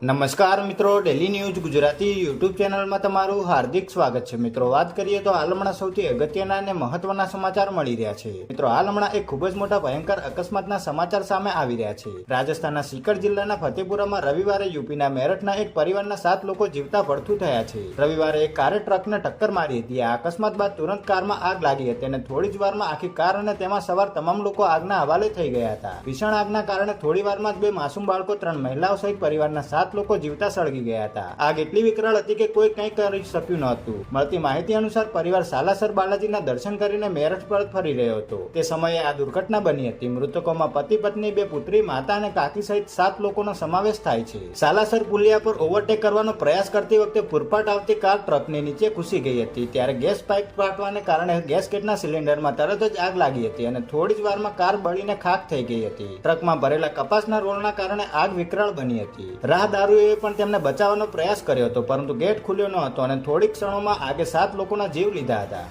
નમસ્કાર મિત્રો, daily news Gujarati YouTube ચેનલમાં તમારું હાર્દિક સ્વાગત છે। મિત્રો, વાત કરીએ તો હાલ હમણાં સૌથી અગત્યના અને મહત્વના સમાચાર મળી રહ્યા છે। મિત્રો, હાલ હમણાં એક ખૂબ જ મોટા ભયંકર અકસ્માતના સમાચાર સામે આવી રહ્યા છે। રાજસ્થાનના સીકર જિલ્લાના ફતેપુરામાં રવિવારે યુપીના મેરઠના એક પરિવારના 7 લોકો જીવતા પડતું થયા છે। રવિવારે એક કારે ટ્રકને ટક્કર મારી હતી। આ અકસ્માત બાદ તુરંત કારમાં આગ લાગી હતી અને થોડી જ વારમાં આખી કાર અને તેમાં સવાર તમામ લોકો આગના હવાલે થઈ ગયા હતા। ભીષણ આગના કારણે થોડી વારમાં જ 2 માસૂમ બાળકો, 3 મહિલાઓ સહિત પરિવારના 7 લોકો જીવતા સળગી ગયા હતા। આગ એટલી વિકરાળ હતી કે કોઈ કંઈ કરી શક્યું ન હતું। મળતી માહિતી અનુસાર પરિવાર સાલાસર બાલાજીના દર્શન કરીને મેરઠ પરત ફરી રહ્યો હતો। તે સમયે આ દુર્ઘટના બની હતી। મૃતકોમાં પતિ પત્ની, 2 પુત્રી, માતા અને કાકી સહિત 7 લોકોનો સમાવેશ થાય છે। સાલાસર પુલિયા પર ઓવરટેક કરવાનો પ્રયાસ કરતી વખતે પૂરપાટ આવતી કાર ટ્રકની નીચે ઘૂસી ગઈ હતી। ત્યારે ગેસ પાઇપ ફાટવાને કારણે ગેસકેટના સિલિન્ડરમાં તરત જ આગ લાગી હતી અને થોડી જ વારમાં કાર બળીને ખાખ થઈ ગઈ હતી। ટ્રકમાં ભરેલા કપાસના રોલના કારણે આગ વિકરાળ બની હતી। રાહદારીઓએ પણ તેમને બચાવવાનો પ્રયાસ કર્યો હતો, પરંતુ ગેટ ખુલ્યો ન હતો અને થોડી ક્ષણોમાં આગે 7 લોકોના જીવ લીધા હતા।